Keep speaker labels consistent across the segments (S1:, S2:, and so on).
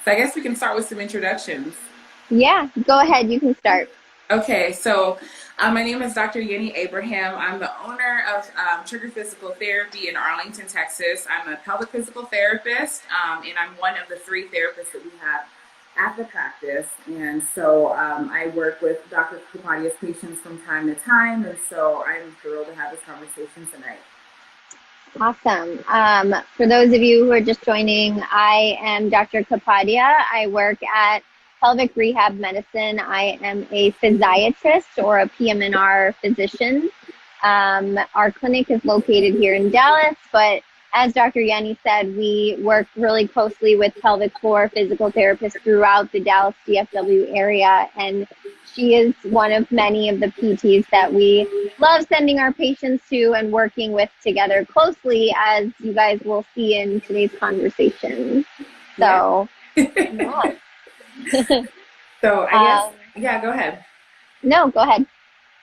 S1: So I guess we can start with some introductions.
S2: Yeah, go ahead. You can start.
S1: Okay, so my name is Dr. Yeni Abraham. I'm the owner of Trigger Physical Therapy in Arlington, Texas. I'm a pelvic physical therapist, and I'm one of the three therapists that we have at the practice. And so I work with Dr. Kapadia's patients from time to time, and so I'm thrilled to have this conversation tonight.
S2: Awesome. For those of you who are just joining, I am Dr. Kapadia. I work at Pelvic Rehab Medicine. I am a physiatrist or a PM&R physician. Our clinic is located here in Dallas, but as Dr. Yeni said, we work really closely with pelvic floor physical therapists throughout the Dallas DFW area, and she is one of many of the PTs that we love sending our patients to and working with together closely, as you guys will see in today's conversation. So, yeah.
S1: So I guess, yeah, go ahead.
S2: No, go ahead.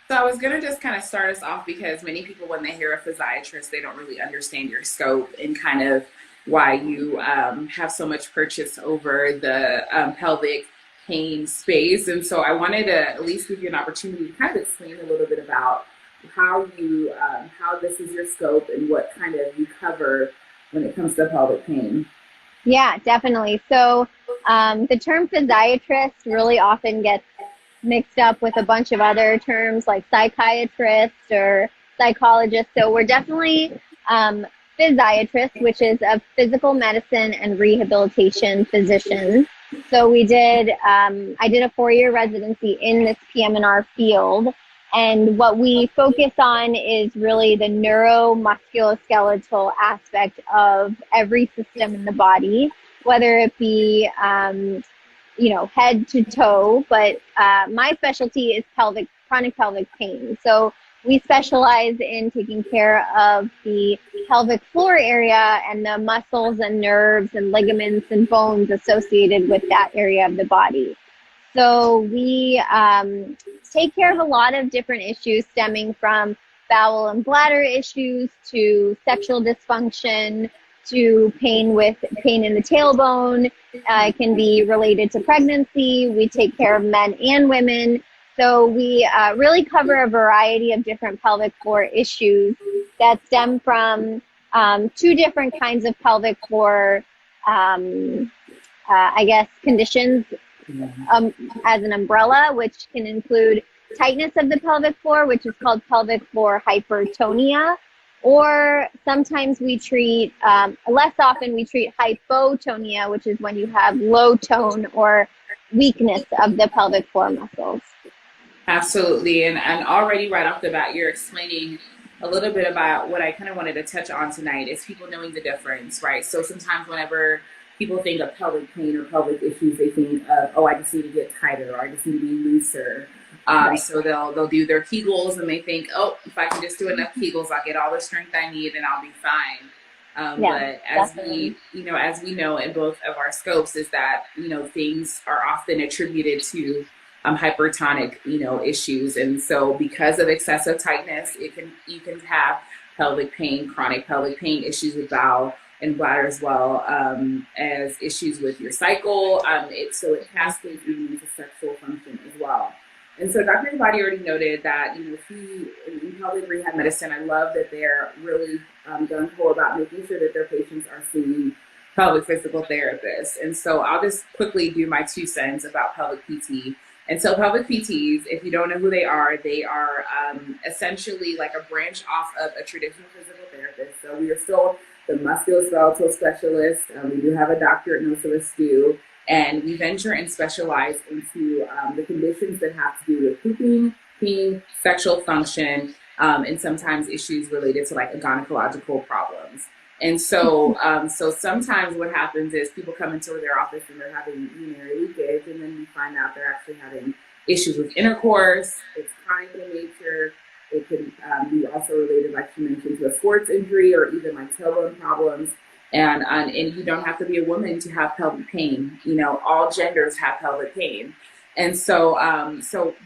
S1: So I was going to just kind of start us off because many people, when they hear a physiatrist, they don't really understand your scope and kind of why you have so much purchase over the pelvic pain space. And so I wanted to at least give you an opportunity to kind of explain a little bit about how this is your scope and what kind of you cover when it comes to pelvic pain.
S2: Yeah, definitely. So the term physiatrist really often gets mixed up with a bunch of other terms like psychiatrist or psychologist. So we're definitely physiatrist, which is a physical medicine and rehabilitation physician. So I did a 4-year residency in this PM&R field. And what we focus on is really the neuromusculoskeletal aspect of every system in the body, whether it be head to toe, but my specialty is chronic pelvic pain. So we specialize in taking care of the pelvic floor area and the muscles and nerves and ligaments and bones associated with that area of the body. So we take care of a lot of different issues stemming from bowel and bladder issues to sexual dysfunction, to pain in the tailbone. It can be related to pregnancy. We take care of men and women. So we really cover a variety of different pelvic floor issues that stem from two different kinds of pelvic floor, conditions as an umbrella, which can include tightness of the pelvic floor, which is called pelvic floor hypertonia. Or sometimes we treat, less often we treat hypotonia, which is when you have low tone or weakness of the pelvic floor muscles.
S1: Absolutely. And already right off the bat, you're explaining a little bit about what I kind of wanted to touch on tonight is people knowing the difference, right? So sometimes whenever people think of pelvic pain or pelvic issues, they think of, oh, I just need to get tighter, or I just need to be looser.
S2: Right.
S1: So they'll do their Kegels and they think, oh, if I can just do enough Kegels, I'll get all the strength I need and I'll be fine. But as we know in both of our scopes is that, things are often attributed to hypertonic, issues. And so because of excessive tightness, you can have pelvic pain, chronic pelvic pain issues with bowel and bladder as well, as issues with your cycle. So it cascades even into sexual function as well. And so Dr. Kapadia already noted that, in pelvic rehab medicine, I love that they're really gung-ho about making sure that their patients are seeing pelvic physical therapists. And so I'll just quickly do my 2 cents about pelvic PT. And so pelvic PTs, if you don't know who they are essentially like a branch off of a traditional physical therapist. So we are still the musculoskeletal specialist. We do have a doctorate, most of us do. And we venture and specialize into the conditions that have to do with pooping, peeing, sexual function, and sometimes issues related to like gynecological problems. And so sometimes what happens is people come into their office and they're having urinary leakage, and then we find out they're actually having issues with intercourse. It's chronic in nature. It can be also related, like you mentioned, to a sports injury or even like tailbone problems. And you don't have to be a woman to have pelvic pain. All genders have pelvic pain. And so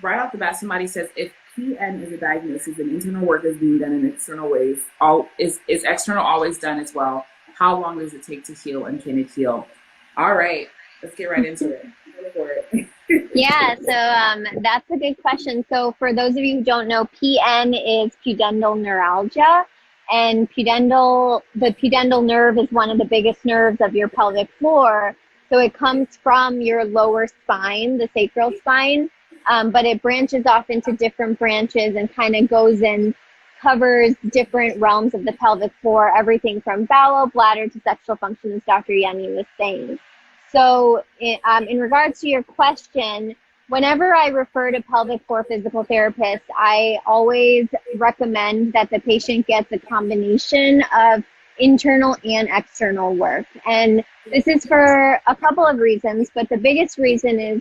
S1: right off the bat, somebody says, if PN is a diagnosis and internal work is being done in external ways, is external always done as well? How long does it take to heal, and can it heal? All right. let's get right into it. Go for it.
S2: Yeah, so that's a good question. So for those of you who don't know, PN is pudendal neuralgia, and the pudendal nerve is one of the biggest nerves of your pelvic floor. So it comes from your lower spine, the sacral spine, but it branches off into different branches and kind of goes and covers different realms of the pelvic floor, everything from bowel, bladder to sexual function, as Dr. Yeni was saying. So in regards to your question, whenever I refer to pelvic floor physical therapists, I always recommend that the patient gets a combination of internal and external work. And this is for a couple of reasons, but the biggest reason is,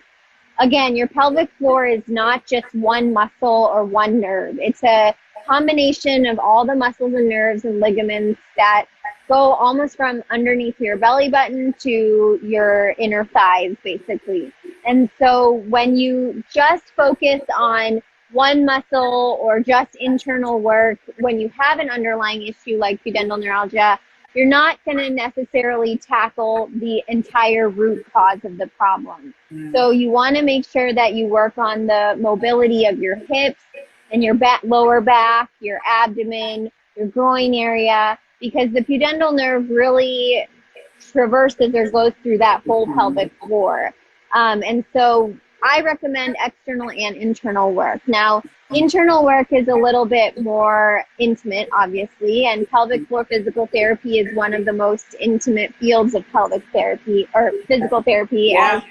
S2: again, your pelvic floor is not just one muscle or one nerve. It's a combination of all the muscles and nerves and ligaments that go almost from underneath your belly button to your inner thighs, basically. And so when you just focus on one muscle or just internal work, when you have an underlying issue like pudendal neuralgia, you're not going to necessarily tackle the entire root cause of the problem. So you want to make sure that you work on the mobility of your hips and your lower back, your abdomen, your groin area, because the pudendal nerve really traverses or goes through that whole pelvic floor. And so I recommend external and internal work. Now, internal work is a little bit more intimate, obviously, and pelvic floor physical therapy is one of the most intimate fields of pelvic therapy or physical therapy.
S1: Yeah,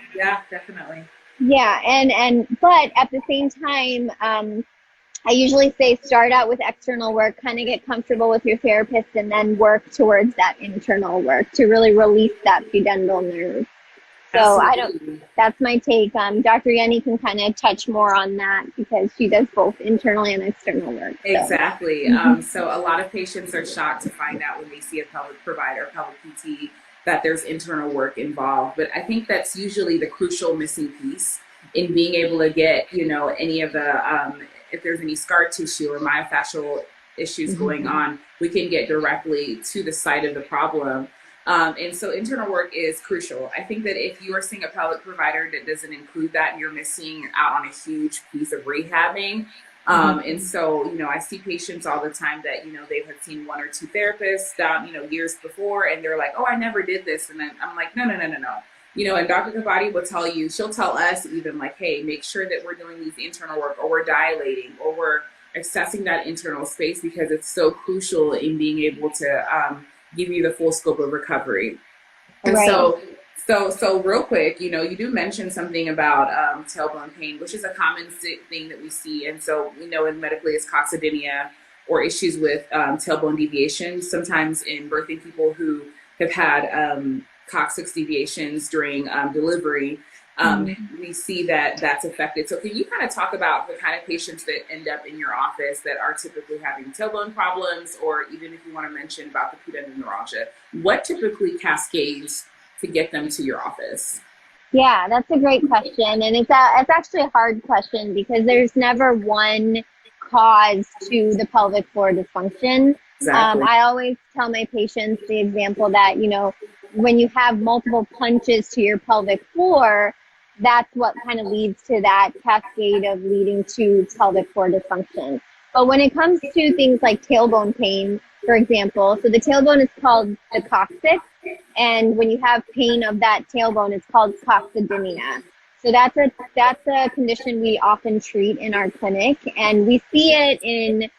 S1: definitely.
S2: Yeah, but at the same time, I usually say start out with external work, kind of get comfortable with your therapist, and then work towards that internal work to really release that pudendal nerve. So that's my take. Dr. Yeni can kind of touch more on that because she does both internal and external work. So.
S1: Exactly. So a lot of patients are shocked to find out when they see a pelvic provider, pelvic PT, that there's internal work involved. But I think that's usually the crucial missing piece in being able to get, any of the, if there's any scar tissue or myofascial issues going on, we can get directly to the site of the problem. And so internal work is crucial. I think that if you are seeing a pelvic provider that doesn't include that, you're missing out on a huge piece of rehabbing. And so, I see patients all the time that, they've had seen one or two therapists down, years before, and they're like, oh, I never did this. And then I'm like, no. And Dr. Kapadia will tell you, she'll tell us even like, hey, make sure that we're doing these internal work, or we're dilating, or we're accessing that internal space, because it's so crucial in being able to give you the full scope of recovery. And so real quick, you do mention something about tailbone pain, which is a common thing that we see. And so we know in medically it's coccydynia, or issues with tailbone deviation. Sometimes in birthing people who have had coccyx deviations during delivery, we see that that's affected. So can you kind of talk about the kind of patients that end up in your office that are typically having tailbone problems, or even if you want to mention about the pudendal neuralgia, what typically cascades to get them to your office?
S2: Yeah, that's a great question. And it's actually a hard question because there's never one cause to the pelvic floor dysfunction. Exactly. I always tell my patients the example that, when you have multiple punches to your pelvic floor, that's what kind of leads to that cascade of leading to pelvic floor dysfunction. But when it comes to things like tailbone pain, for example, so the tailbone is called the coccyx, and when you have pain of that tailbone, it's called coccydynia. So that's a condition we often treat in our clinic, and we see it in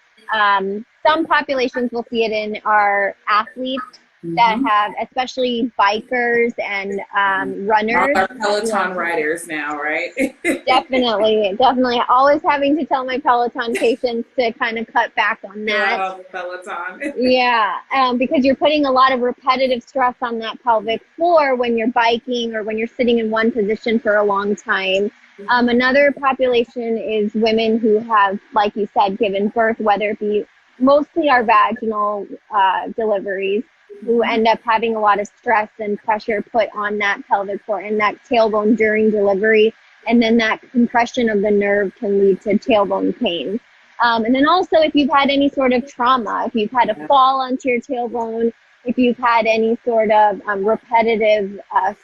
S2: some populations. We'll see it in our athletes that have, especially bikers and runners.
S1: All our Peloton riders now, right?
S2: Definitely. Always having to tell my Peloton patients to kind of cut back on that.
S1: Love Peloton.
S2: Yeah, because you're putting a lot of repetitive stress on that pelvic floor when you're biking or when you're sitting in one position for a long time. Another population is women who have, like you said, given birth, whether it be mostly our vaginal deliveries, who end up having a lot of stress and pressure put on that pelvic floor and that tailbone during delivery. And then that compression of the nerve can lead to tailbone pain. And then also if you've had any sort of trauma, if you've had a fall onto your tailbone, if you've had any sort of repetitive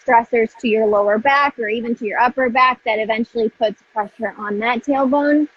S2: stressors to your lower back or even to your upper back that eventually puts pressure on that tailbone.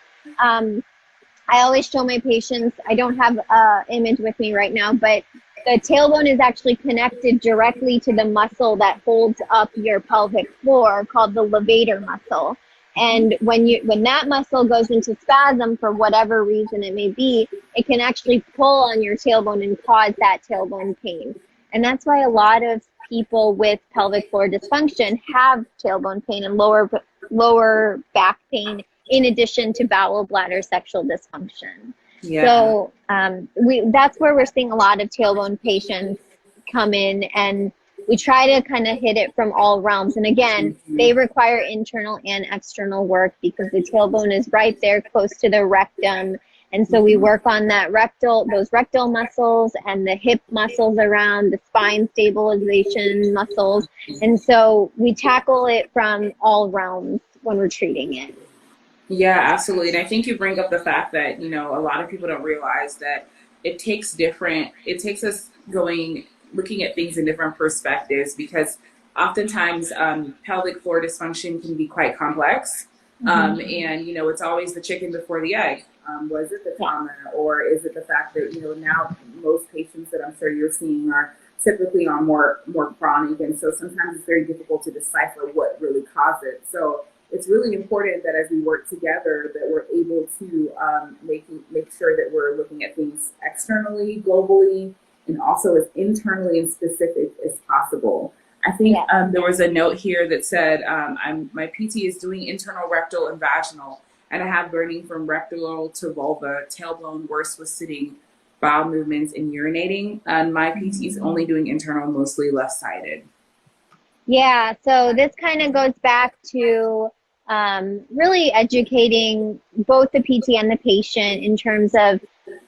S2: I always show my patients, I don't have an image with me right now, but the tailbone is actually connected directly to the muscle that holds up your pelvic floor called the levator muscle. And when that muscle goes into spasm for whatever reason it may be, it can actually pull on your tailbone and cause that tailbone pain. And that's why a lot of people with pelvic floor dysfunction have tailbone pain and lower back pain, in addition to bowel, bladder, sexual dysfunction.
S1: Yeah.
S2: So that's where we're seeing a lot of tailbone patients come in, and we try to kind of hit it from all realms. And again, they require internal and external work because the tailbone is right there close to the rectum. And so we work on those rectal muscles and the hip muscles around the spine stabilization muscles. And so we tackle it from all realms when we're treating it.
S1: Yeah, absolutely. And I think you bring up the fact that, a lot of people don't realize that it takes us looking at things in different perspectives, because oftentimes pelvic floor dysfunction can be quite complex. And, it's always the chicken before the egg. Was it the trauma, or is it the fact that, now most patients that I'm sure you're seeing are typically on more chronic. And so sometimes it's very difficult to decipher what really caused it. So it's really important that as we work together that we're able to make sure that we're looking at things externally, globally, and also as internally and specific as possible. I think there was a note here that said, my PT is doing internal, rectal, and vaginal, and I have burning from rectal to vulva, tailbone, worse with sitting, bowel movements, and urinating. And my PT is only doing internal, mostly left-sided.
S2: Yeah, so this kind of goes back to really educating both the PT and the patient in terms of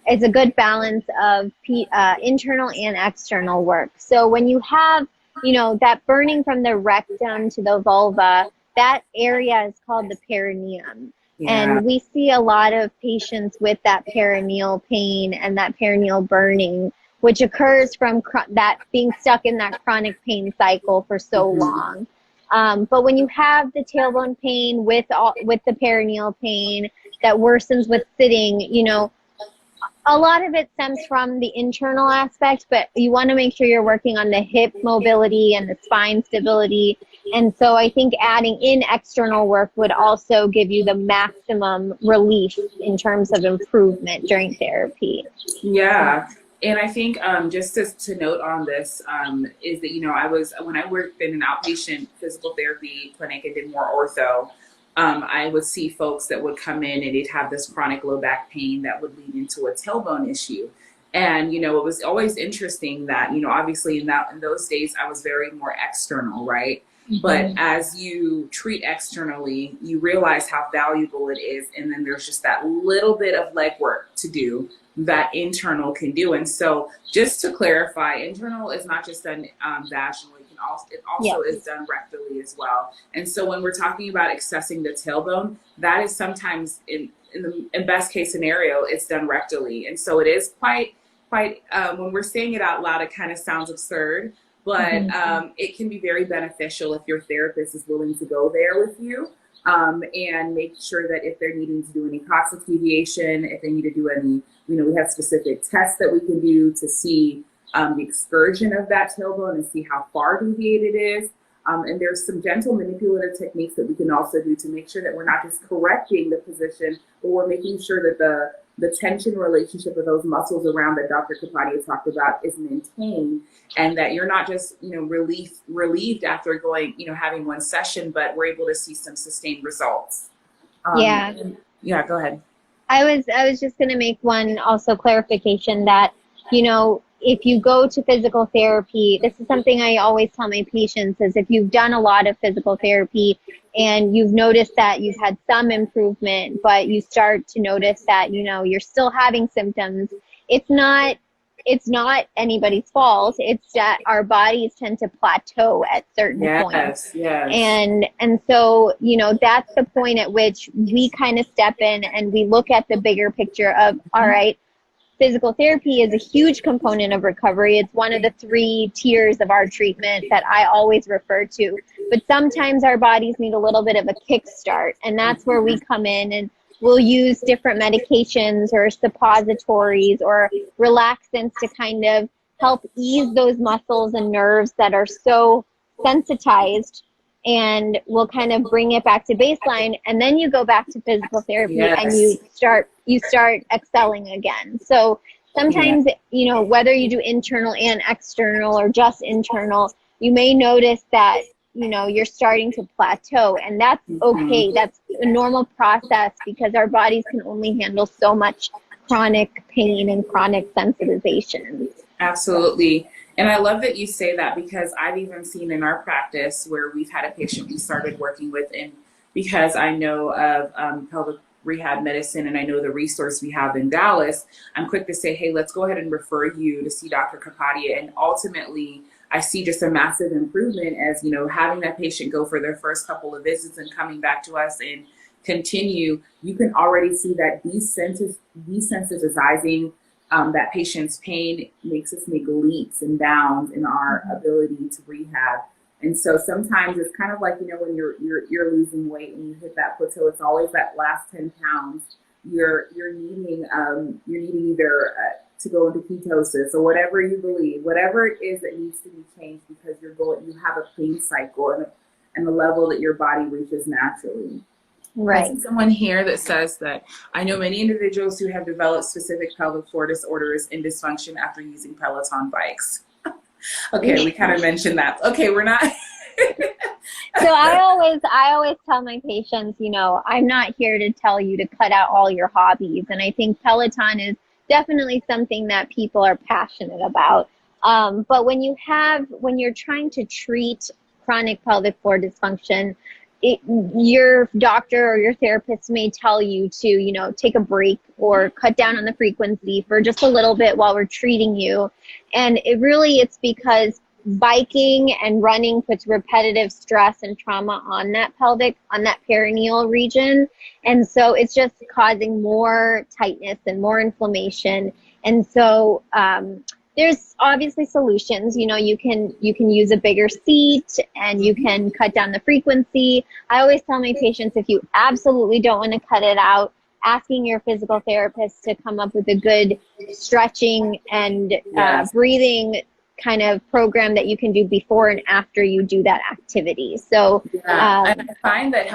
S2: it's a good balance of internal and external work. So when you have, that burning from the rectum to the vulva, that area is called the perineum. Yeah. And we see a lot of patients with that perineal pain and that perineal burning, which occurs from that being stuck in that chronic pain cycle for so long. But when you have the tailbone pain with the perineal pain that worsens with sitting, a lot of it stems from the internal aspect, but you want to make sure you're working on the hip mobility and the spine stability. And so I think adding in external work would also give you the maximum relief in terms of improvement during therapy.
S1: Yeah. And I think just to note on this is that, when I worked in an outpatient physical therapy clinic and did more ortho, I would see folks that would come in and they'd have this chronic low back pain that would lead into a tailbone issue. And, it was always interesting that, obviously in those days I was very more external, right? Mm-hmm. But as you treat externally, you realize how valuable it is. And then there's just that little bit of legwork to do that internal can do. And so just to clarify, internal is not just done vaginally. It also is done rectally as well. And so when we're talking about accessing the tailbone, that is sometimes in best case scenario, it's done rectally. And so it is quite when we're saying it out loud, it kind of sounds absurd, but it can be very beneficial if your therapist is willing to go there with you and make sure that if they're needing to do any costic deviation, if they need to do any, we have specific tests that we can do to see the excursion of that tailbone and see how far deviated it is. And there's some gentle manipulative techniques that we can also do to make sure that we're not just correcting the position, but we're making sure that the tension relationship of those muscles around that Dr. Kapadia talked about is maintained, and that you're not just, relieved after going, having one session, but we're able to see some sustained results. Yeah, go ahead.
S2: I was just going to make one also clarification that, if you go to physical therapy, this is something I always tell my patients is if you've done a lot of physical therapy and you've noticed that you've had some improvement, but you start to notice that, you're still having symptoms, it's not anybody's fault. It's that our bodies tend to plateau at certain points.
S1: Yes.
S2: And so, that's the point at which we kind of step in and we look at the bigger picture of, all right, physical therapy is a huge component of recovery. It's one of the 3 tiers of our treatment that I always refer to. But sometimes our bodies need a little bit of a kickstart, and that's where we come in, and we'll use different medications or suppositories or relaxants to kind of help ease those muscles and nerves that are so sensitized, and we'll kind of bring it back to baseline. And then you go back to physical therapy and you start excelling again. So sometimes, you know, whether you do internal and external or just internal, you may notice that, you know, you're starting to plateau, and that's okay. That's a normal process because our bodies can only handle so much chronic pain and chronic sensitization.
S1: Absolutely. And I love that you say that, because I've even seen in our practice where we've had a patient we started working with, and because I know of pelvic rehab medicine and I know the resource we have in Dallas, I'm quick to say, hey, let's go ahead and refer you to see Dr. Kapadia. And ultimately, I see just a massive improvement as, you know, having that patient go for their first couple of visits and coming back to us and continue. You can already see that desensitizing that patient's pain makes us make leaps and bounds in our ability to rehab. And so sometimes it's kind of like, you know, when you're losing weight and you hit that plateau, it's always that last 10 pounds you're needing either to go into ketosis or whatever you believe, whatever it is that needs to be changed, because you have a pain cycle and the level that your body reaches naturally.
S2: Right.
S1: I see someone here that says that I know many individuals who have developed specific pelvic floor disorders and dysfunction after using Peloton bikes. Okay, we kind of mentioned that. Okay, we're not.
S2: So I always tell my patients, you know, I'm not here to tell you to cut out all your hobbies. And I think Peloton is definitely something that people are passionate about. But when you're trying to treat chronic pelvic floor dysfunction, your doctor or your therapist may tell you to, you know, take a break or cut down on the frequency for just a little bit while we're treating you. And it's because biking and running puts repetitive stress and trauma on that perineal region. And so it's just causing more tightness and more inflammation. And so, there's obviously solutions. You know, you can use a bigger seat and you can cut down the frequency. I always tell my patients, if you absolutely don't want to cut it out, asking your physical therapist to come up with a good stretching and breathing kind of program that you can do before and after you do that activity. So
S1: and I find that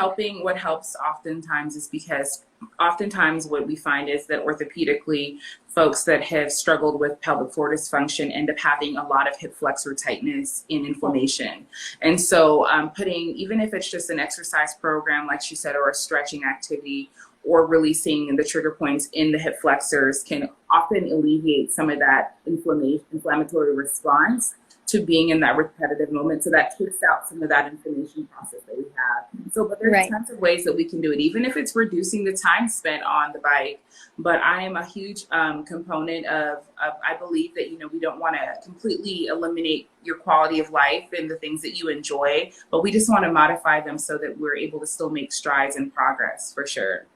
S1: what helps oftentimes is because oftentimes what we find is that orthopedically, folks that have struggled with pelvic floor dysfunction end up having a lot of hip flexor tightness and inflammation. And so even if it's just an exercise program, like she said, or a stretching activity, or releasing the trigger points in the hip flexors, can often alleviate some of that inflammatory response to being in that repetitive moment. So that takes out some of that inflammation process that we have. So, but there's tons of ways that we can do it, even if it's reducing the time spent on the bike. But I am a huge component of I believe that, you know, we don't want to completely eliminate your quality of life and the things that you enjoy, but we just want to modify them so that we're able to still make strides and progress, for sure.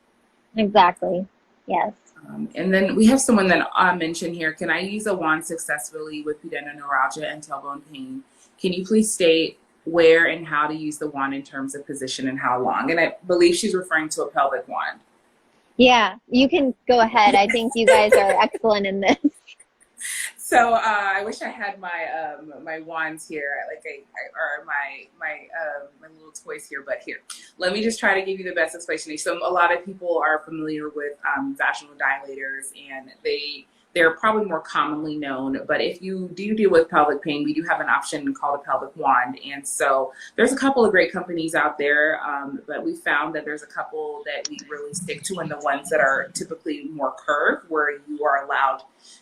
S2: Exactly. Yes.
S1: And then we have someone that mentioned here, can I use a wand successfully with pudendal neuralgia and tailbone pain? Can you please state where and how to use the wand in terms of position and how long? And I believe she's referring to a pelvic wand.
S2: Yeah, you can go ahead. I think you guys are excellent in this.
S1: So I wish I had my my wands here, or my little toys here. But here, let me just try to give you the best explanation. So a lot of people are familiar with vaginal dilators, and they're probably more commonly known. But if you do deal with pelvic pain, we do have an option called a pelvic wand. And so there's a couple of great companies out there, but we found that there's a couple that we really stick to, and the ones that are typically more curved, where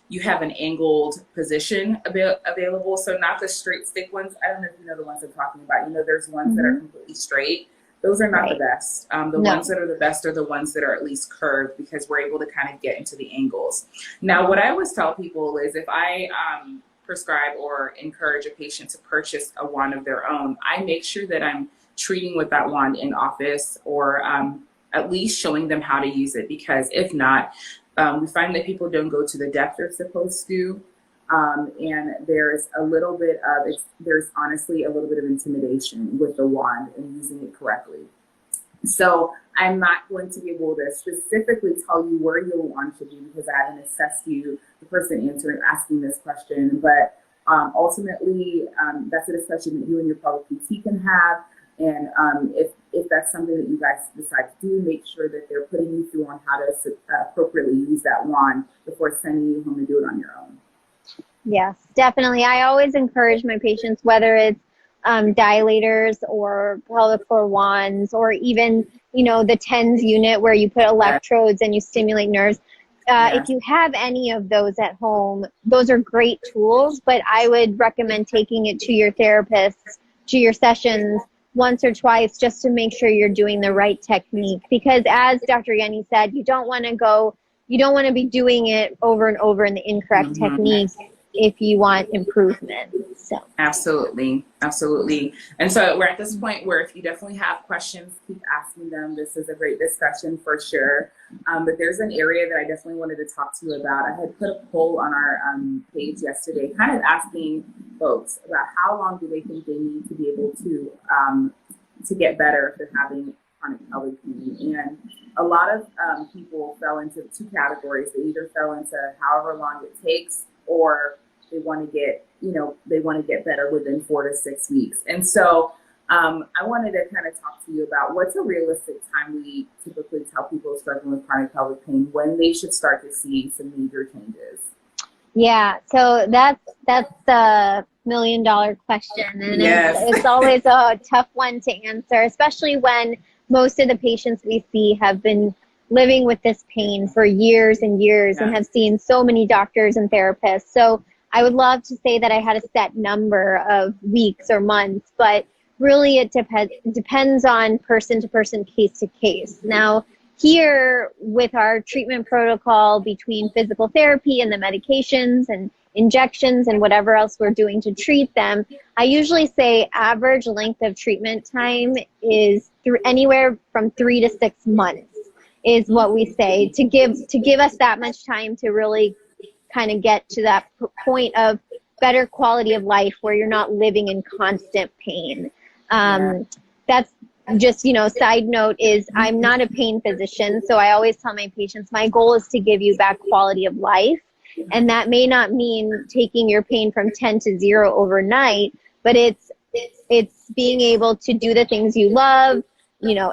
S1: you have an angled position available. So not the straight stick ones. I don't know if you know the ones I'm talking about. You know, there's ones that are completely straight. Those are not the best. Ones that are the best are the ones that are at least curved, because we're able to kind of get into the angles. Now, what I always tell people is, if I prescribe or encourage a patient to purchase a wand of their own, I make sure that I'm treating with that wand in office, or at least showing them how to use it, because if not, we find that people don't go to the depth they're supposed to. And there's there's honestly a little bit of intimidation with the wand and using it correctly. So I'm not going to be able to specifically tell you where your wand should be because I haven't assessed you, the person asking this question. But ultimately, that's a discussion that you and your pelvic PT can have. And if that's something that you guys decide to do, make sure that they're putting you through on how to appropriately use that wand before sending you home to do it on your own.
S2: Yes, definitely. I always encourage my patients, whether it's dilators or pelvic floor wands, or even, the TENS unit where you put electrodes and you stimulate nerves. If you have any of those at home, those are great tools, but I would recommend taking it to your therapist, to your sessions once or twice, just to make sure you're doing the right technique. Because as Dr. Yeni said, you don't want to be doing it over and over in the incorrect technique if you want improvement. So
S1: absolutely. And so we're at this point where if you definitely have questions, keep asking them. This is a great discussion for sure. But there's an area that I definitely wanted to talk to you about. I had put a poll on our page yesterday, kind of asking folks about how long do they think they need to be able to get better if they're having chronic pelvic pain. And a lot of people fell into two categories. They either fell into however long it takes, or they want to get better within 4 to 6 weeks. And so I wanted to kind of talk to you about what's a realistic time we typically tell people struggling with chronic pelvic pain when they should start to see some major changes.
S2: Yeah, so that's the $1 million question, and it's always a tough one to answer, especially when most of the patients we see have been living with this pain for years and years and have seen so many doctors and therapists. So I would love to say that I had a set number of weeks or months, but really it depends on person to person, case to case. Now, here with our treatment protocol between physical therapy and the medications and injections and whatever else we're doing to treat them, I usually say average length of treatment time is anywhere from 3 to 6 months is what we say, to give us that much time to really kind of get to that point of better quality of life where you're not living in constant pain. That's just, side note is I'm not a pain physician, so I always tell my patients my goal is to give you back quality of life. And that may not mean taking your pain from 10 to 0 overnight, but it's being able to do the things you love,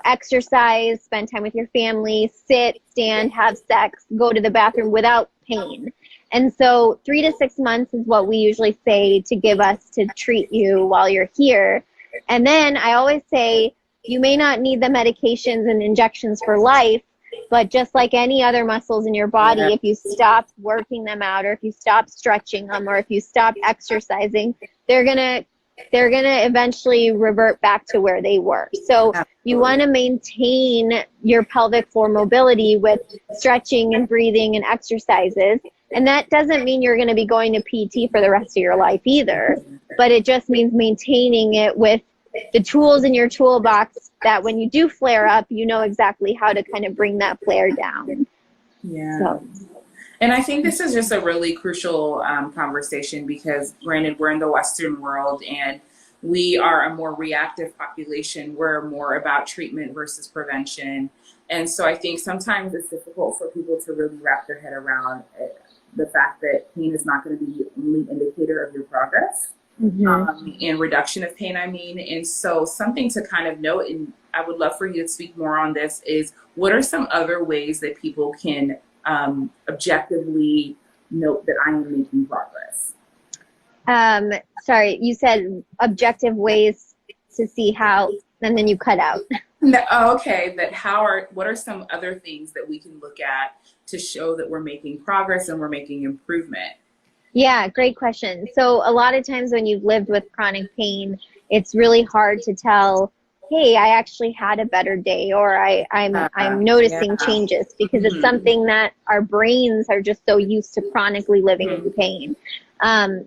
S2: exercise, spend time with your family, sit, stand, have sex, go to the bathroom without pain. And so 3 to 6 months is what we usually say to give us to treat you while you're here. And then I always say you may not need the medications and injections for life, but just like any other muscles in your body, if you stop working them out, or if you stop stretching them, or if you stop exercising, they're gonna eventually revert back to where they were. So you want to maintain your pelvic floor mobility with stretching and breathing and exercises. And that doesn't mean you're going to be going to PT for the rest of your life either, but it just means maintaining it with the tools in your toolbox that when you do flare up, you know exactly how to kind of bring that flare down.
S1: And I think this is just a really crucial conversation because, granted, we're in the Western world and we are a more reactive population. We're more about treatment versus prevention. And so I think sometimes it's difficult for people to really wrap their head around the fact that pain is not going to be the only indicator of your progress. And reduction of pain, And so something to kind of note, and I would love for you to speak more on this, is what are some other ways that people can objectively note that I am making progress?
S2: Sorry, you said objective ways to see how, and then you cut out.
S1: No, okay, what are some other things that we can look at to show that we're making progress and we're making improvement?
S2: Yeah, great question. So a lot of times when you've lived with chronic pain, it's really hard to tell, hey, I actually had a better day, or I'm noticing changes, because it's something that our brains are just so used to chronically living in pain.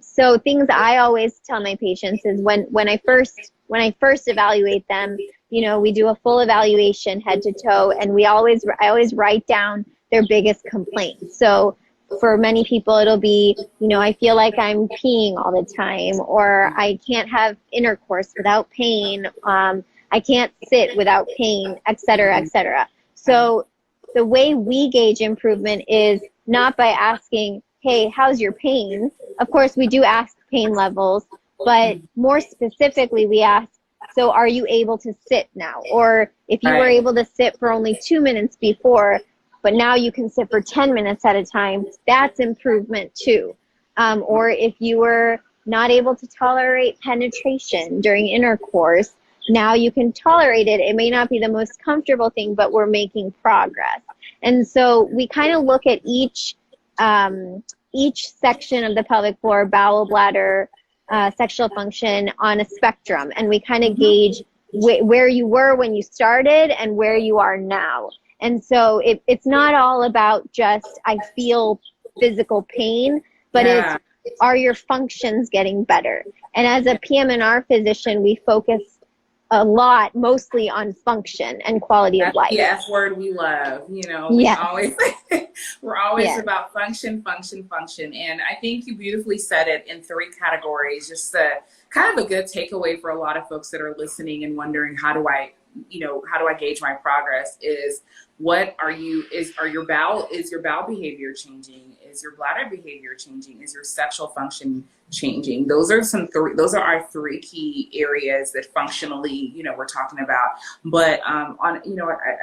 S2: So things I always tell my patients is when I first evaluate them, we do a full evaluation head to toe, and I always write down their biggest complaint. So for many people, it'll be, I feel like I'm peeing all the time, or I can't have intercourse without pain. I can't sit without pain, et cetera, et cetera. So the way we gauge improvement is not by asking, hey, how's your pain? Of course, we do ask pain levels, but more specifically, we ask, so are you able to sit now? Or if you were able to sit for only 2 minutes before, but now you can sit for 10 minutes at a time, that's improvement too. Or if you were not able to tolerate penetration during intercourse, now you can tolerate it. It may not be the most comfortable thing, but we're making progress. And so we kind of look at each section of the pelvic floor, bowel, bladder, sexual function on a spectrum, and we kind of gauge where you were when you started and where you are now. And so it's not all about just, I feel physical pain, but it's, are your functions getting better? And as a PM&R physician, we focus a lot, mostly on function and quality of life.
S1: The F word we love, we always, we're always about function, function, function. And I think you beautifully said it in 3 categories, just kind of a good takeaway for a lot of folks that are listening and wondering, how do I gauge my progress? Is your bowel behavior changing? Is your bladder behavior changing? Is your sexual function changing? Those are our 3 key areas that functionally, we're talking about. But I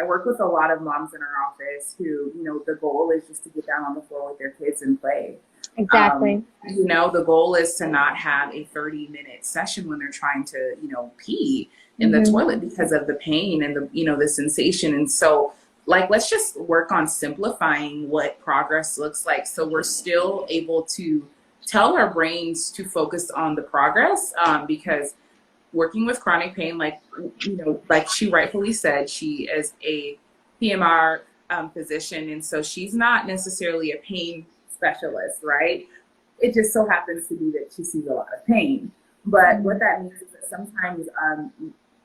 S1: work with a lot of moms in our office who, the goal is just to get down on the floor with their kids and play.
S2: Exactly.
S1: The goal is to not have a 30-minute session when they're trying to, pee in the toilet because of the pain and the sensation. And so, let's just work on simplifying what progress looks like, so we're still able to tell our brains to focus on the progress, because working with chronic pain, like she rightfully said, she is a PMR physician, and so she's not necessarily a pain specialist, right? It just so happens to be that she sees a lot of pain. But what that means is that sometimes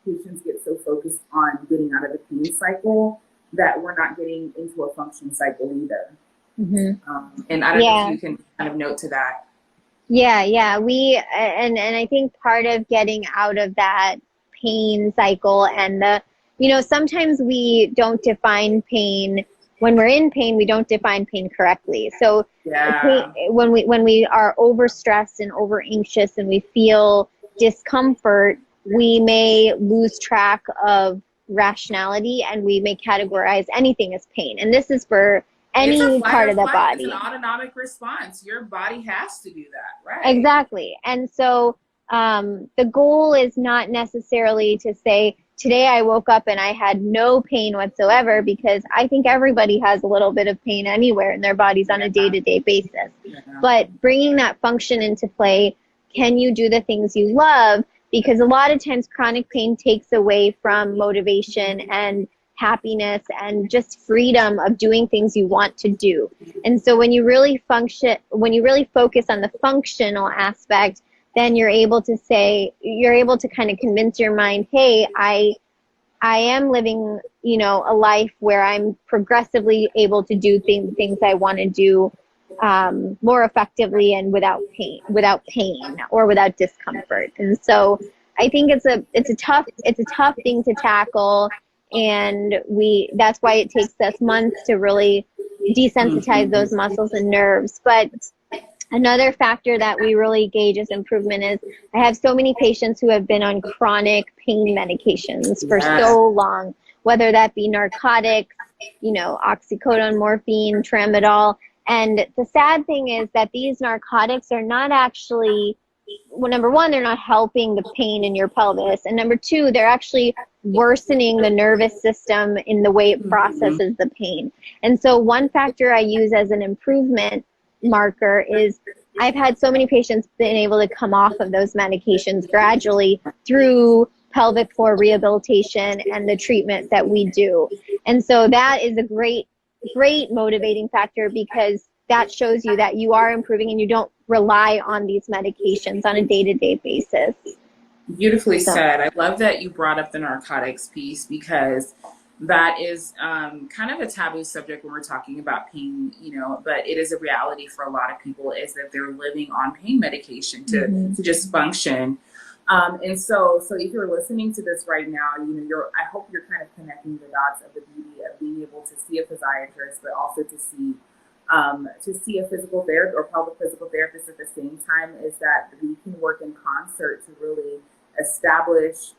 S1: patients get so focused on getting out of the pain cycle that we're not getting into a function cycle either. And I don't know if you can kind of note to that.
S2: Yeah. And I think part of getting out of that pain cycle and sometimes we don't define pain. When we're in pain, we don't define pain correctly. So when we are overstressed and over anxious and we feel discomfort, we may lose track of rationality and we may categorize anything as pain. And this is for any part of the body.
S1: It's an autonomic response. Your body has to do that, right?
S2: Exactly. And so the goal is not necessarily to say, today I woke up and I had no pain whatsoever, because I think everybody has a little bit of pain anywhere in their bodies on a day-to-day basis. But bringing that function into play, can you do the things you love? Because a lot of times chronic pain takes away from motivation and happiness and just freedom of doing things you want to do. And so when you really focus on the functional aspect, then you're able to kind of convince your mind, hey, I am living, a life where I'm progressively able to do things I want to do more effectively and without pain or without discomfort. And so I think it's a tough thing to tackle, and that's why it takes us months to really desensitize those muscles and nerves. But another factor that we really gauge as improvement is, I have so many patients who have been on chronic pain medications for so long, whether that be narcotics, oxycodone, morphine, tramadol. And the sad thing is that these narcotics are not actually, well, number one, they're not helping the pain in your pelvis. And number two, they're actually worsening the nervous system in the way it processes the pain. And so one factor I use as an improvement marker is, I've had so many patients been able to come off of those medications gradually through pelvic floor rehabilitation and the treatment that we do. And so that is a great motivating factor, because that shows you that you are improving and you don't rely on these medications on a day-to-day basis.
S1: Beautifully said. I love that you brought up the narcotics piece, because that is kind of a taboo subject when we're talking about pain, but it is a reality for a lot of people is that they're living on pain medication to just function. And so if you're listening to this right now, I hope you're kind of connecting the dots of the beauty of being able to see a physiatrist, but also to see a physical therapist or pelvic physical therapist at the same time, is that we can work in concert to really establish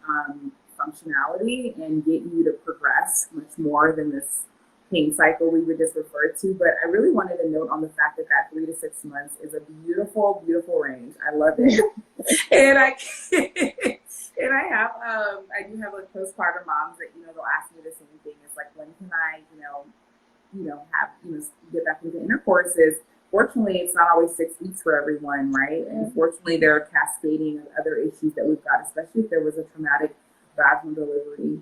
S1: functionality and get you to progress much more than this pain cycle we would just refer to. But I really wanted to note on the fact that 3 to 6 months is a beautiful, beautiful range. I love it. And I do have like postpartum moms that, they'll ask me the same thing. It's like, when can I, get back into intercourses? Fortunately, it's not always 6 weeks for everyone, right? And fortunately, there are cascading of other issues that we've got, especially if there was a traumatic vaginal delivery,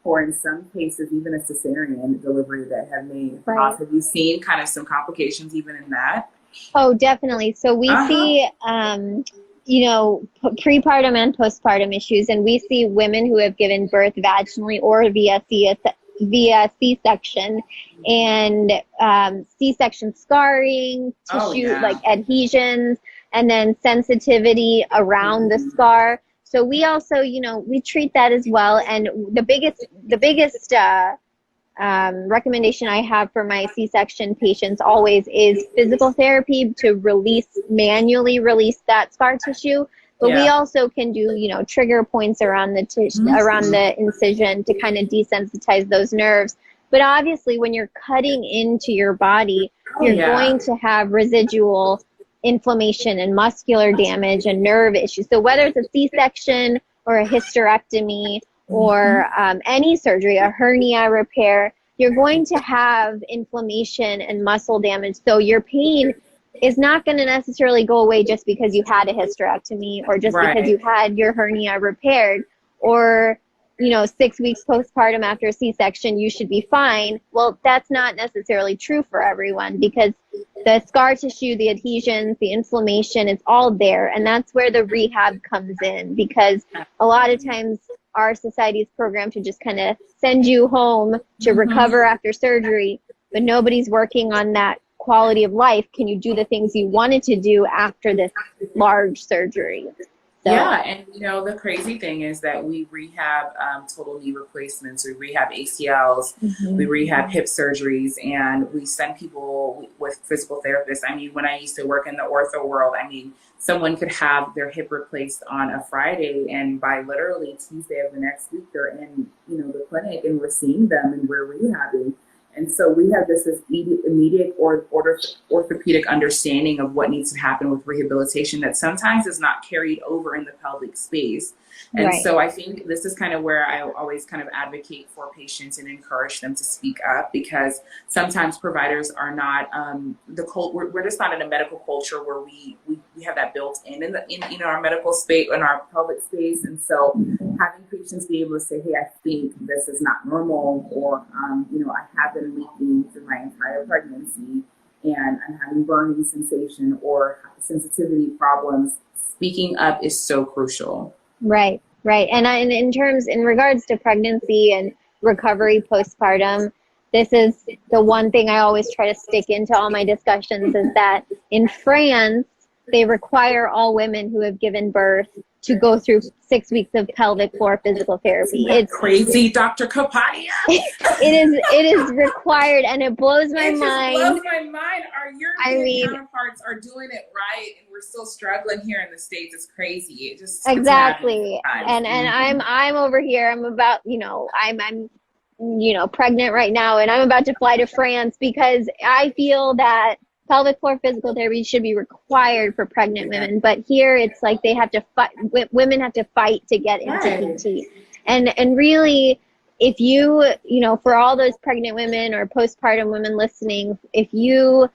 S1: or in some cases, even a cesarean delivery that had made. Have you seen kind of some complications even in that?
S2: Oh, definitely. So we see, prepartum and postpartum issues, and we see women who have given birth vaginally or via C-section, and C-section scarring, tissue like adhesions, and then sensitivity around the scar. So we also, we treat that as well. And the biggest recommendation I have for my C-section patients always is physical therapy to manually release that scar tissue. But we also can do, trigger points around the around the incision to kind of desensitize those nerves. But obviously, when you're cutting into your body, you're going to have residual inflammation and muscular damage and nerve issues. So whether it's a C-section or a hysterectomy or any surgery, a hernia repair, you're going to have inflammation and muscle damage. So your pain is not going to necessarily go away just because you had a hysterectomy or just because you had your hernia repaired, or 6 weeks postpartum after a C-section, you should be fine. Well, that's not necessarily true for everyone, because the scar tissue, the adhesions, the inflammation, it's all there. And that's where the rehab comes in, because a lot of times our society is programmed to just kind of send you home to recover after surgery, but nobody's working on that quality of life. Can you do the things you wanted to do after this large surgery? So.
S1: Yeah, and the crazy thing is that we rehab total knee replacements, we rehab ACLs, we rehab hip surgeries, and we send people with physical therapists. I mean, when I used to work in the ortho world, someone could have their hip replaced on a Friday, and by literally Tuesday of the next week, they're in the clinic, and we're seeing them and we're rehabbing. And so we have this immediate orthopedic understanding of what needs to happen with rehabilitation that sometimes is not carried over in the pelvic space. And so I think this is kind of where I always kind of advocate for patients and encourage them to speak up, because sometimes providers are not we're just not in a medical culture where we have that built in our medical space, in our pelvic space. And so having patients be able to say, hey, I think this is not normal, or I have been leaking through my entire pregnancy and I'm having burning sensation or sensitivity problems. Speaking up is so crucial.
S2: Right. And in regards to pregnancy and recovery postpartum, this is the one thing I always try to stick into all my discussions, is that in France, they require all women who have given birth to go through 6 weeks of pelvic floor physical therapy.
S1: It's crazy, Dr. Kapadia.
S2: It is required, and it blows my mind.
S1: It blows my mind. Our European counterparts are doing it right, and we're still struggling here in the States. It's crazy. It just
S2: exactly. And I'm over here. I'm about I'm pregnant right now, and I'm about to fly to France because I feel that pelvic floor physical therapy should be required for pregnant women, but here it's like they have to fight. Women have to fight to get into PT, and really, if you for all those pregnant women or postpartum women listening, if you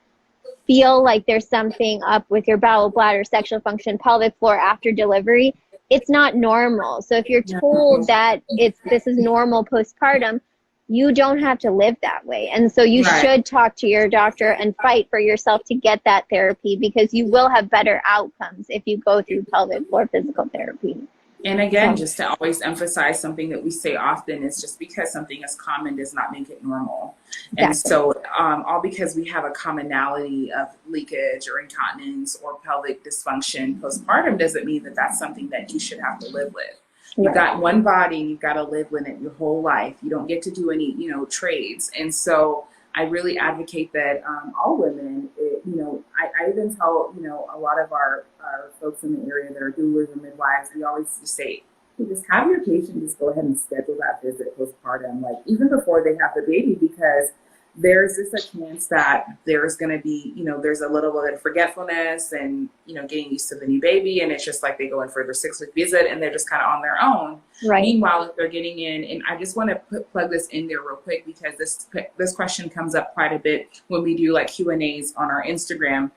S2: feel like there's something up with your bowel, bladder, sexual function, pelvic floor after delivery, it's not normal. So if you're told that this is normal postpartum, you don't have to live that way. And so you should talk to your doctor and fight for yourself to get that therapy, because you will have better outcomes if you go through pelvic floor physical therapy.
S1: And again,
S2: So
S1: just to always emphasize something that we say often is just because something is common does not make it normal. And
S2: exactly.
S1: so, all because we have a commonality of leakage or incontinence or pelvic dysfunction postpartum doesn't mean that that's something that you should have to live with. You've
S2: Right.
S1: got one body and you've got to live with it your whole life. You don't get to do any, trades. And so, I really advocate that all women, I even tell, a lot of our folks in the area that are doulas and midwives, we always just say, hey, just have your patient just go ahead and schedule that visit postpartum, like even before they have the baby, because there's just a chance that there's going to be, there's a little bit of forgetfulness and, getting used to the new baby. And it's just like they go in for their 6-week visit and they're just kind of on their own.
S2: Right.
S1: Meanwhile, if they're getting in, and I just want to plug this in there real quick because this question comes up quite a bit when we do like Q&As on our Instagram,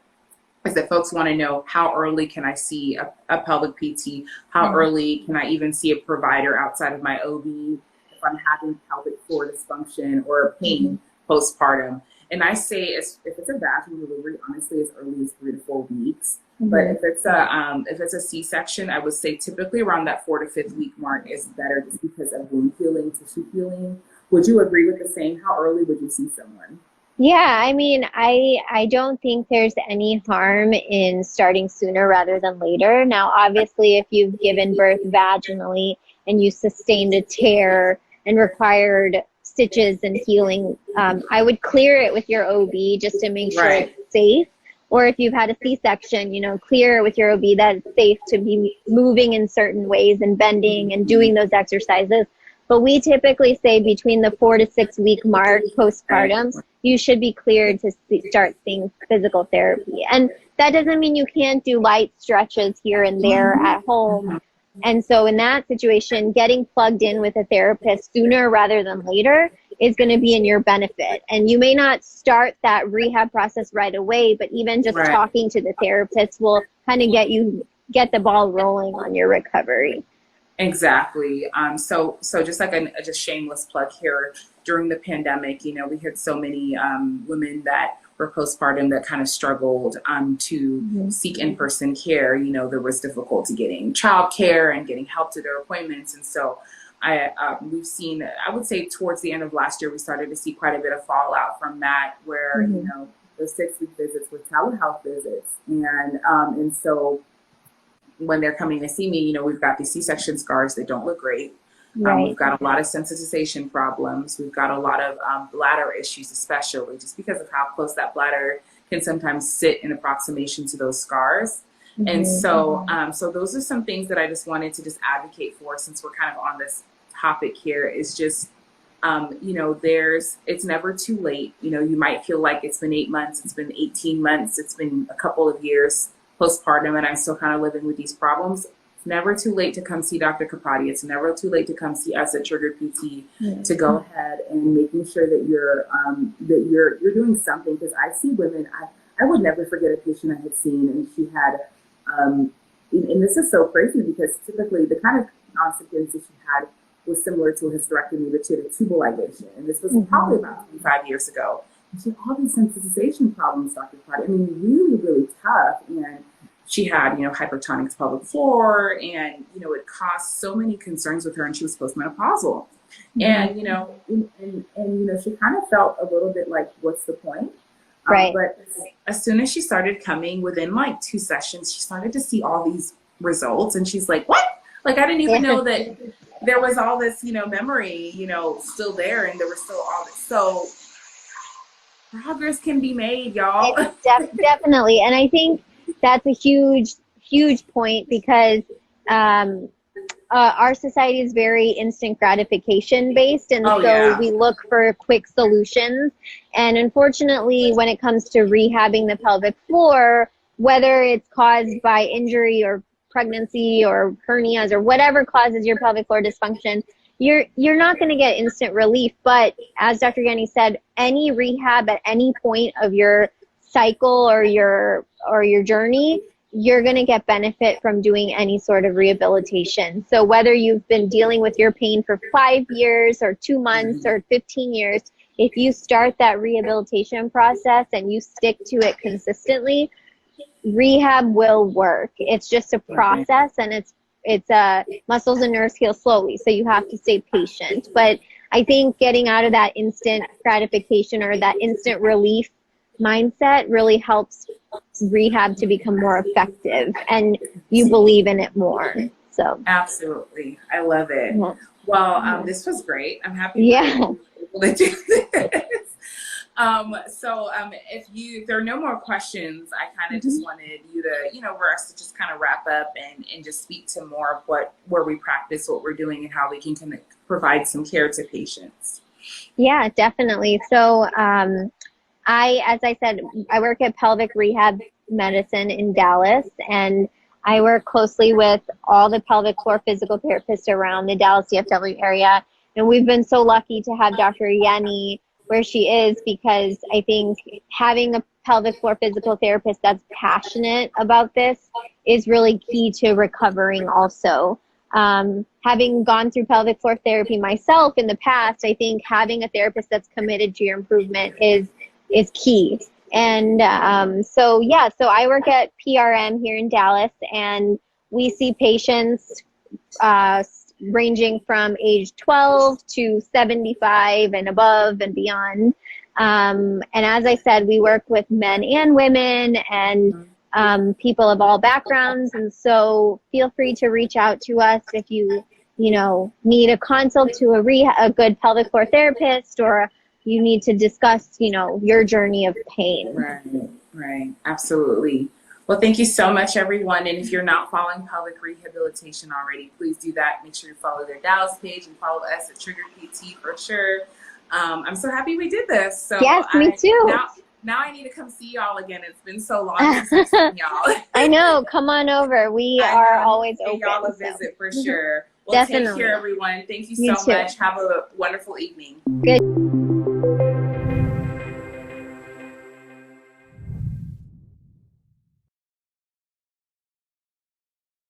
S1: is that folks want to know how early can I see a pelvic PT? How early can I even see a provider outside of my OB if I'm having pelvic floor dysfunction or pain postpartum? And I say if it's a vaginal delivery, honestly, as early as 3 to 4 weeks. But if it's a C-section, I would say typically around that 4 to 5th week mark is better, just because of wound healing, tissue healing. Would you agree with the same? How early would you see someone?
S2: Yeah, I mean, I don't think there's any harm in starting sooner rather than later. Now, obviously, if you've given birth vaginally and you sustained a tear and required stitches and healing, I would clear it with your OB just to make sure
S1: Right.
S2: it's safe. Or if you've had a C-section, clear with your OB that it's safe to be moving in certain ways and bending and doing those exercises. But we typically say between the 4 to 6 week mark postpartum, you should be cleared to start seeing physical therapy. And that doesn't mean you can't do light stretches here and there at home. And so in that situation, getting plugged in with a therapist sooner rather than later is going to be in your benefit. And you may not start that rehab process right away, but even just talking to the therapist will kind of get the ball rolling on your recovery.
S1: Exactly. So just like a shameless plug here, during the pandemic, we had so many women that were postpartum that kind of struggled to seek in-person care. There was difficulty getting childcare and getting help to their appointments. And so we've seen, I would say towards the end of last year, we started to see quite a bit of fallout from that, where, the 6-week visits were telehealth visits. And so when they're coming to see me, we've got these C-section scars that don't look great. We've got a lot of sensitization problems. We've got a lot of bladder issues, especially just because of how close that bladder can sometimes sit in approximation to those scars. And so those are some things that I just wanted to just advocate for, since we're kind of on this topic here, is just, it's never too late. You might feel like it's been 8 months, it's been 18 months, it's been a couple of years postpartum, and I'm still kind of living with these problems. It's never too late to come see Dr. Kapadia. It's never too late to come see us at Triggered PT to go ahead and making sure that you're doing something. Because I see women, I would never forget a patient I had seen, and she had, and this is so crazy because typically the kind of consequence that she had was similar to a hysterectomy, but she had a tubal ligation, and this was probably about 25 years ago. She had all these sensitization problems, Dr. Kapadia. I mean, really, really tough. And she had, hypertonic pelvic floor, and, it caused so many concerns with her, and she was postmenopausal. And, she kind of felt a little bit like, what's the point? But as soon as she started coming, within like 2 sessions, she started to see all these results, and she's like, what? Like, I didn't even know that there was all this, memory, still there, and there was still all this. So progress can be made, y'all.
S2: Definitely. And I think that's a huge, huge point, because our society is very instant gratification based. And we look for quick solutions. And unfortunately, when it comes to rehabbing the pelvic floor, whether it's caused by injury or pregnancy or hernias or whatever causes your pelvic floor dysfunction, you're not going to get instant relief. But as Dr. Yeni said, any rehab at any point of your cycle or your journey, you're going to get benefit from doing any sort of rehabilitation. So whether you've been dealing with your pain for 5 years or 2 months or 15 years, if you start that rehabilitation process and you stick to it consistently, rehab will work. It's just a process, and muscles and nerves heal slowly, so you have to stay patient. But I think getting out of that instant gratification or that instant relief mindset really helps rehab to become more effective, and you believe in it more. So
S1: absolutely, I love it.
S2: yeah.
S1: Well, this was great. I'm happy
S2: Yeah.
S1: able to do this. If there are no more questions, I kind of just wanted you to, for us to just kind of wrap up and just speak to more of where we practice, what we're doing, and how we can kind of provide some care to patients.
S2: Yeah, definitely. So, as I said, I work at Pelvic Rehab Medicine in Dallas, and I work closely with all the pelvic floor physical therapists around the Dallas DFW area. And we've been so lucky to have Dr. Yeni where she is, because I think having a pelvic floor physical therapist that's passionate about this is really key to recovering also. Having gone through pelvic floor therapy myself in the past, I think having a therapist that's committed to your improvement is key. And so I work at PRM here in Dallas, and we see patients ranging from age 12 to 75 and above and beyond. And as I said, we work with men and women and people of all backgrounds. And so feel free to reach out to us if you need a consult to a good pelvic floor therapist, or you need to discuss, your journey of pain.
S1: Right. Absolutely. Well, thank you so much, everyone. And if you're not following Pelvic Rehabilitation already, please do that. Make sure you follow their Dallas page and follow us at Triggered PT for sure. I'm so happy we did this. So
S2: yes, me too.
S1: Now I need to come see y'all again. It's been so long since I've seen y'all.
S2: I know. Come on over. We are always open.
S1: Y'all a visit for sure. Well,
S2: definitely.
S1: Take care, everyone. Thank you so much. Have a wonderful evening.
S2: Good.